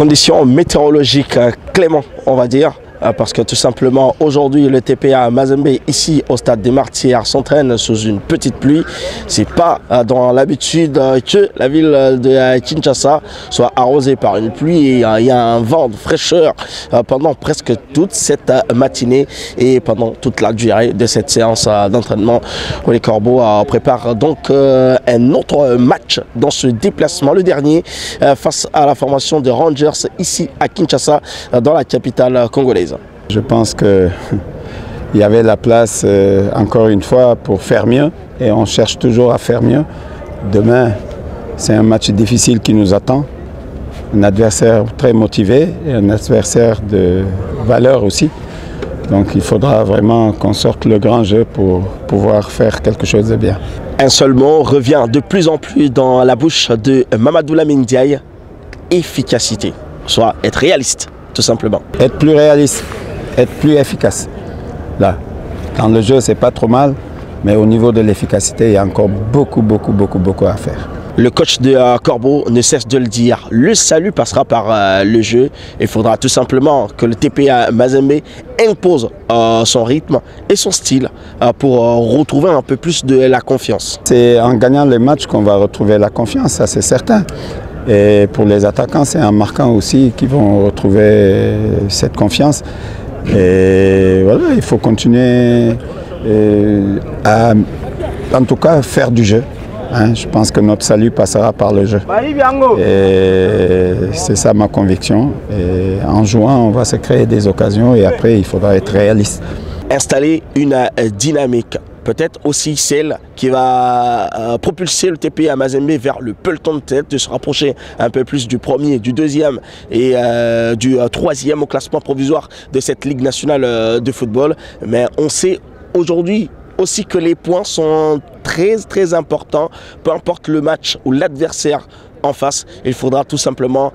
Conditions météorologiques clément, on va dire. Parce que tout simplement aujourd'hui le TPA Mazembe ici au stade des Martyrs s'entraîne sous une petite pluie. C'est pas dans l'habitude que la ville de Kinshasa soit arrosée par une pluie. Et il y a un vent de fraîcheur pendant presque toute cette matinée et pendant toute la durée de cette séance d'entraînement. Les Corbeaux préparent donc un autre match dans ce déplacement, le dernier face à la formation de Rangers ici à Kinshasa dans la capitale congolaise. Je pense qu'il y avait la place, encore une fois, pour faire mieux. Et on cherche toujours à faire mieux. Demain, c'est un match difficile qui nous attend. Un adversaire très motivé et un adversaire de valeur aussi. Donc il faudra vraiment qu'on sorte le grand jeu pour pouvoir faire quelque chose de bien. Un seul mot revient de plus en plus dans la bouche de Mamadou Lamine Ndiaye: efficacité. Soit être réaliste, tout simplement. Être plus réaliste. Être plus efficace. Là, dans le jeu, c'est pas trop mal, mais au niveau de l'efficacité, il y a encore beaucoup à faire. Le coach de Corbeau ne cesse de le dire, le salut passera par le jeu. Il faudra tout simplement que le TPA Mazembe impose son rythme et son style pour retrouver un peu plus de la confiance. C'est en gagnant les matchs qu'on va retrouver la confiance, ça c'est certain. Et pour les attaquants, c'est en marquant aussi qu'ils vont retrouver cette confiance. Et voilà, il faut continuer à, en tout cas, faire du jeu. Je pense que notre salut passera par le jeu. Et c'est ça ma conviction. Et en jouant, on va se créer des occasions et après, il faudra être réaliste. Installer une dynamique. Peut-être aussi celle qui va propulser le TPA Mazembe vers le peloton de tête, de se rapprocher un peu plus du premier, du deuxième et du troisième au classement provisoire de cette Ligue nationale de football. Mais on sait aujourd'hui aussi que les points sont très importants, peu importe le match ou l'adversaire en face. Il faudra tout simplement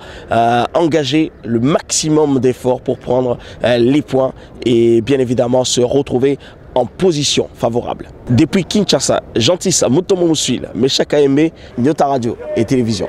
engager le maximum d'efforts pour prendre les points et bien évidemment se retrouver en position favorable. Depuis Kinshasa, Jean-Tissa Mutombo Moussouil, Meshaka Aimé, Nyota Radio et Télévision.